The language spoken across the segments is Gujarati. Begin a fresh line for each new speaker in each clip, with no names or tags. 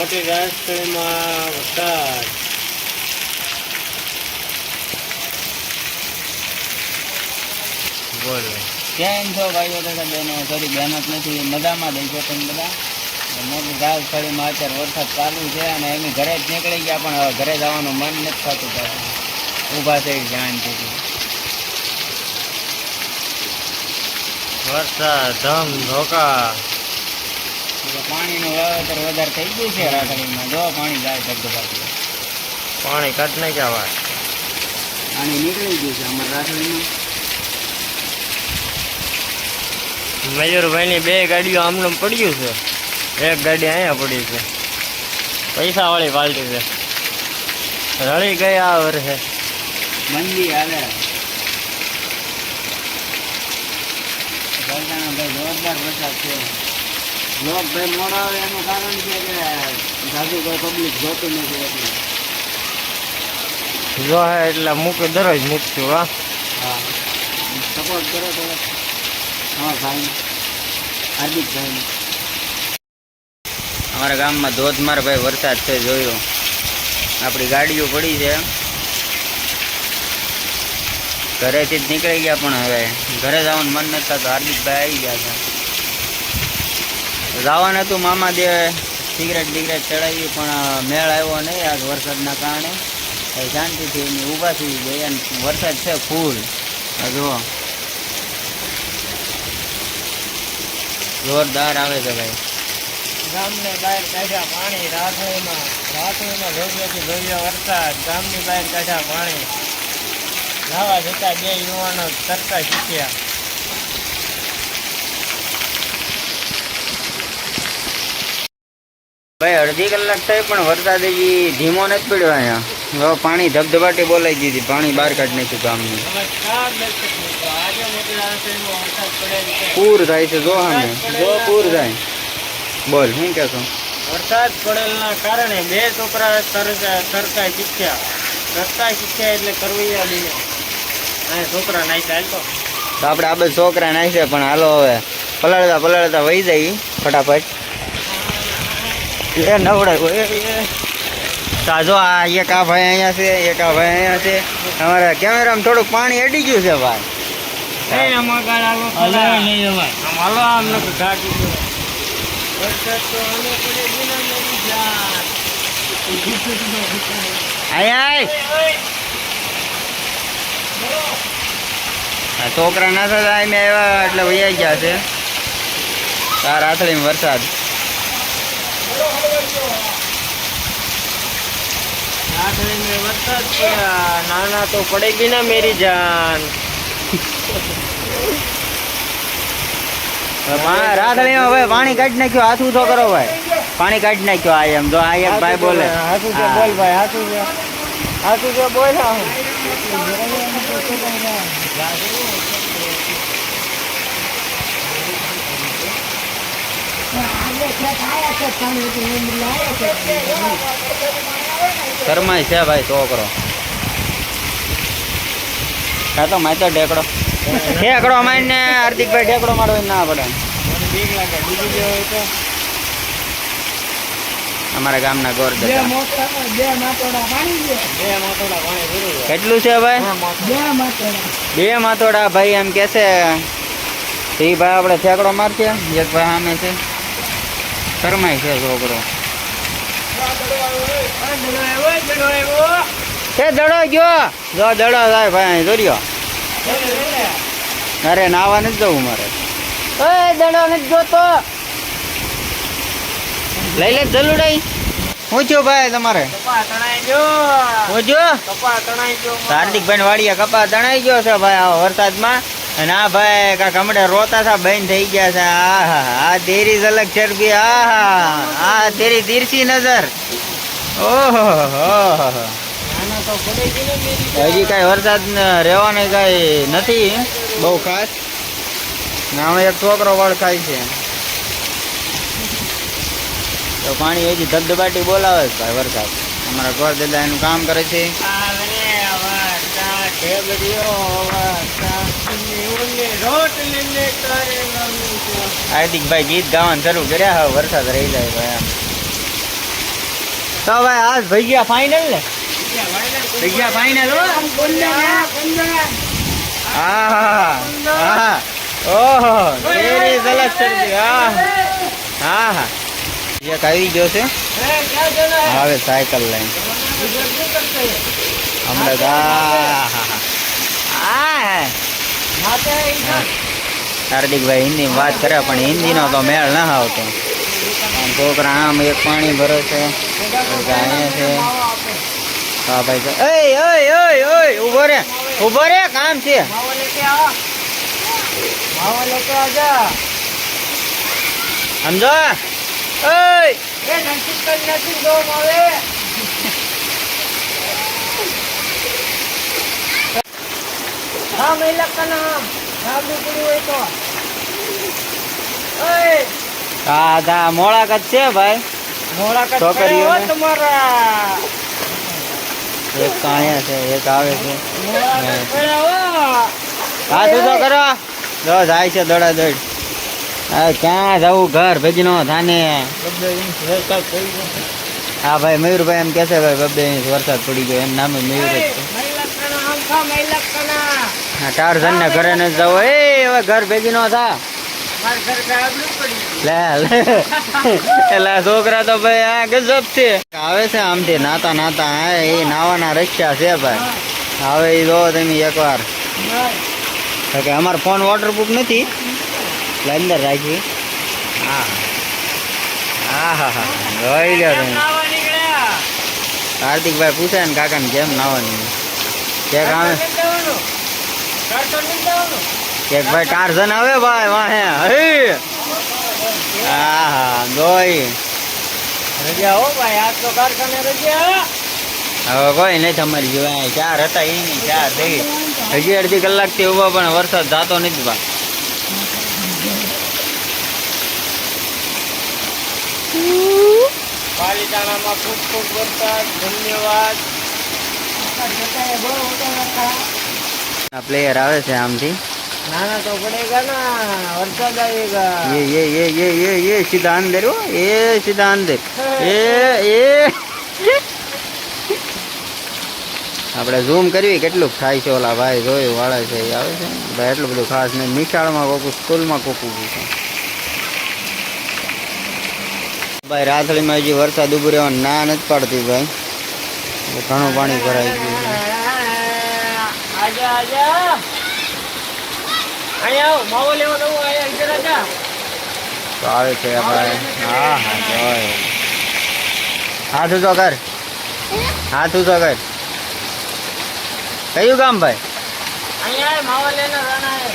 મોટી રાજસ્થળીમાં વરસાદ. બોલો
કેમ છો ભાઈઓ તથા બહેનો? સોરી બહેનો જ નથી, મજામાં દઈ છો તમે બધા? મોટી રાજસ્થળીમાં અત્યારે વરસાદ ચાલુ છે અને એમ ઘરે જ નીકળી ગયા, પણ હવે ઘરે જવાનું મન નથી થતું. પાછું ઊભા થઈ શાંતિથી.
વરસાદ ધમ ધોકા.
પાણીનું વાવેતર વધારે થઈ ગયું છે રાખડીમાં. જો પાણી જાય ધબધબાટી.
પાણી કાઢ નાખ્યા વાત.
પાણી નીકળી ગયું છે અમારા રાખડીમાં.
મયુરભાઈની 2 ગાડીઓ આમનું પડ્યું છે, 1 ગાડી અહીંયા પડી છે. પૈસા વાળી પાલટી છે, રળી ગયા વર્ષે.
મંદી હાલે. ભાઈ જોરદાર વરસાદ છે. લોક ભાઈ મોડા આવે એનું કારણ છે કે જાજુ કોઈ પબ્લિક જોતું નથી એટલે.
જો હે એટલે મૂકી દરરોજ મૂકશું. હા
હા, સપોર્ટ કરો તો. હા ભાઈ, હાર્દિક ભાઈ. અમારા ગામમાં ધોધમાર ભાઈ વરસાદ છે, જોયો. આપણી ગાડીઓ પડી છે, ઘરેથી જ નીકળી ગયા, પણ હવે ઘરે જવાનું મન નથી થતું. હાર્દિકભાઈ આવી ગયા છે. જવાનું હતું મામા દેવે, સિગરેટ બિગરેટ ચડાવી, પણ મેળ આવ્યો નહીં આજ વરસાદના કારણે. શાંતિથી એની ઊભા થઈ ગયા. વરસાદ છે ફૂલ. જુઓ, જોરદાર આવે છે ભાઈ.
ગામને બહાર કાઢ્યા પાણી. રાત્રિમાં ભવ્યથી ભવ્ય વરસાદ. ગામની બહાર કાઢ્યા પાણી. નાવા જતા 2 યુવાનો તરતા શીખ્યા.
ભાઈ અડધી કલાક થઈ પણ વરસાદ હજી ધીમો નથી પડ્યો. અહીંયા પાણી ધબધબાટી બોલાઈ દીધી. પાણી બહાર કાઢી નાખ્યું ગામની.
નમસ્કાર દર્શક મિત્રો, આજે મોટી રાજસ્થળીમાં વરસાદ પડેલ છે.
પૂર થાય છે, જો સામે જો પૂર થાય. બોલ, શું કહેશો?
વરસાદ પડેલના કારણે 2 છોકરા તરતા શીખ્યા. એટલે કરવૈયા બન્યા. અને છોકરા નાખ્યા. હાલ
તો આપણે આ બધા છોકરા નાખ્યા, પણ હાલો હવે પલાળતા વહી જાય ફટાફટ. એ નવડાય સાજો. આ એક આ ભાઈ અહીંયા છે, એક આ ભાઈ અહીંયા છે. અમારા કેમેરામાં થોડુંક પાણી અડી ગયું છે ભાઈ. છોકરા ના થતા મેં આવ્યા એટલે વૈયા ગયા છે. આ રાતળીમાં વરસાદ.
વરસાદ પડ્યા. નાના તો પડેગી ના મેરી જાન.
રાતળીમાં ભાઈ પાણી કાઢી નાખ્યો. હાથ ઊંચો કરો ભાઈ. પાણી કાઢી નાખ્યો. આ એમ જો આ એક ભાઈ બોલે.
હાથું છે બોલ ભાઈ. હાથું છે બોલ.
શરમાય છે ભાઈ છોકરો. હા તો માય તો ઢેકડો મારીને હાર્દિકભાઈ ઢેકડો મારવો ના પડે. અમારા ગામના ગોર કેટલું છે ભાઈ? 2 માતોડા ભાઈ એમ કે છે. એ ભાઈ આપણે ઠેકડો મારશે. એક ભાઈ સામે છે. શરમાય છે છોકરો. દડો ગયો. જો દડો થાય ભાઈ. જોર્યો. અરે નાવા નથી જવું મારે. દડો નથી જોતો. લઈ લે જલુડાઈ. શું થયું ભાઈ તમારે? હાર્દિકભાઈ વાડીએ કપા તણાઈ ગયો છે ભાઈ આ વરસાદમાં. અને આ ભાઈ કાંક હમણાં રોતા હતા, બંધ થઈ ગયા છે. આ તેરી ઝલક ચરબી. આ તેરી તીરસી નજર. ઓહો, હજી કઈ વરસાદ રહેવાની કઈ નથી બહુ ખાસ. આમાં એક છોકરો વળખાય છે. તો પાણી હજી ધબધબાટી બોલાવે છે ભાઈ વરસાદ. અમારા ગોર દાદા એનું કામ કરે છે. હાર્દિકભાઈ ગીત ગાવાનું શરૂ કર્યા. હવે વરસાદ રહી જાય ભાઈ. તો ભાઈ આજ ભૈયા ફાઇનલ ને ભૈયા ફાઇનલ હો હા હા ઓહો તેરી ઝલક ચડી હા હા હા એક આવી ગયો છે હવે સાયકલ લઈને હમણાં હાર્દિકભાઈ હિન્દી વાત કરે પણ હિન્દીનો તો મેળ ના આવતો છોકરા આમ એક પાણી ભરે છે અહીંયા છે હા ભાઈ ઓય ઓય ઓય ઓય ઉભો રે કામ છે સમજો હા મોળાકત છે ભાઈ છોકરીઓને
તમારા
એક તો અહીંયા છે એક આવે છે હા તું તો કરો જો જાય છે દોડા દોડ હા ક્યાં જવું ઘર ભેગી નો થાને હા ભાઈ મયુરભાઈ એમ કે છે ભાઈ 2 ઇંચ વરસાદ પડી ગયો એમ નામ મયુર જ છે હા 4 જણને ઘરે ન જવું એ હવે ઘર ભેગી નો થા લે એલા છોકરા તો ભાઈ આ ગજબ છે આવે છે આમથી નાતા નાતા હા એ નાવાના રસ્તા છે ભાઈ હવે એ જો તમે એકવાર કે અમારો ફોન વોટરપ્રૂફ નથી એટલે અંદર રાખી હા હા હા હા જોઈ લો તમે હાર્દિકભાઈ પૂછે ને કાકાને કેમ નાવાની કેક આવે કેક ભાઈ 4 જણ આવે ભાઈ વાહે હા હા જોઈ
રજા હો ભાઈ આજ તો કારખાને રજા
હવે કોઈ નહીં તમારી જોવા 4 હતા એ નહીં 4 થઈ હજી અડધી કલાકથી ઉભો પણ વરસાદ જાતો નથી ભાઈ
પાલીતાણામાં ખૂબ ખૂબ વરસાદ ધન્યવાદ
પ્લેયર આવે છે આમથી
નાના તો પડેગા ના વરસાદ આવેગા
ये सीधा अंदर हो ये सीधा अंदर એ આપણે ઝૂમ કરવી કેટલું થાય છે ઓલા ભાઈ જોયું વાળા છે એ આવે છે ભાઈ એટલું બધું ખાસ નહીં નિશાળમાં કોકું સ્કૂલમાં કોકું છે ભાઈ રાથળીમાં હજી વરસાદ ઉભો રહેવાનો ના નથી પાડતી ભાઈ ઘણું પાણી ભરાઈ ગયું છે
આજા આજા અહીંયા આવો માવો લેવો નવો અહીંયા ઇધર આજા
તો આવે છે ભાઈ હા હા જોય હાથ ઊંચો કર હાથ ઊંચો કર કયું કામ ભાઈ
અહીંયા આય માવો લેને રાણા હે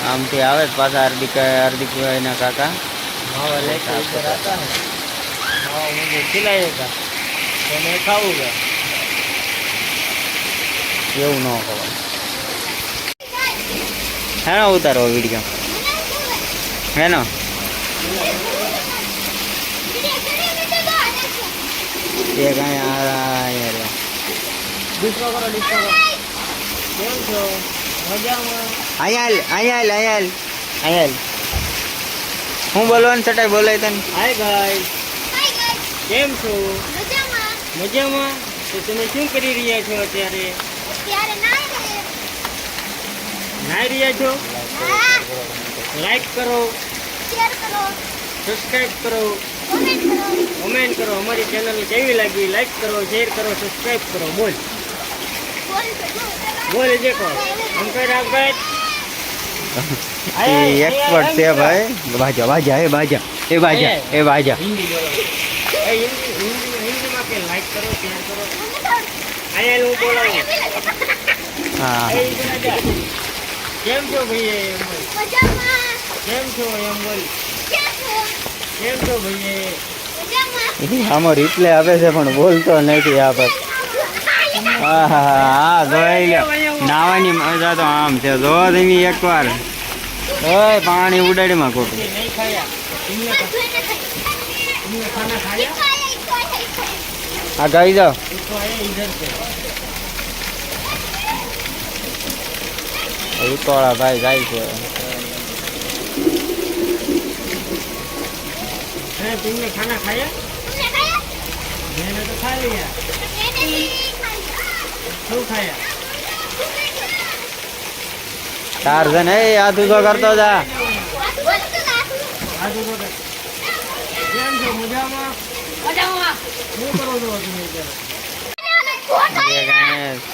આમથી આવે જ પાછા હાર્દિકભાઈ ના કાકા
मावा लेके इधर आता है मावा मुझे खिलाएगा तो मैं खाऊंगा
એવું ન ખબર હેનો ઉતારો વિડીયો હેનો એક અહીંયા
डिस्को करो केम छो मजाમાં
અહીંયા હું બોલવાનું છટાઈ બોલાય તને
હાય ગાઈસ કેમ છો મજામાં તો તમે શું કરી રહ્યા છો અત્યારે નાઈ રહ્યા છો લાઈક કરો સબસ્ક્રાઇબ કરો કમેન્ટ કરો અમારી ચેનલને કેવી લાગી લાઈક કરો શેર કરો સબસ્ક્રાઇબ કરો બોલ બોલ દેખો हम कह राघवेट
एक्सपर्ट से भाई बाजा बाजा ए बाजा ए बाजा ए बाजा
हिंदी बोलो हिंदी में के लाइक करो शेयर करो आया लो बोलो
हां
ए इधर आजा केम छो भई मजामा केम छो एम बोल केम छो भई मजामा
આમાં રિપ્લે આવે છે પણ બોલતો નથી આ પર હા જોઈ લ્યો નાવાની મજા તો આમ છે જો તમે એકવાર ઓય પાણી ઉડાડીમાં ખોટું
नहीं खाया तुमने खाना खाया
આ ગાઈ જાઓ
इसको आया इधर से
ઉતોળા ભાઈ જાય છે
तुमने खाना खाया? मैंने तो खा लिया। શું ખાયા?
તાર છે ને આધું તો કરતો જા.
આજુ તો કેમ છો? મજામાં? શું કરો છો તમે અત્યારે?
એ કાંઈ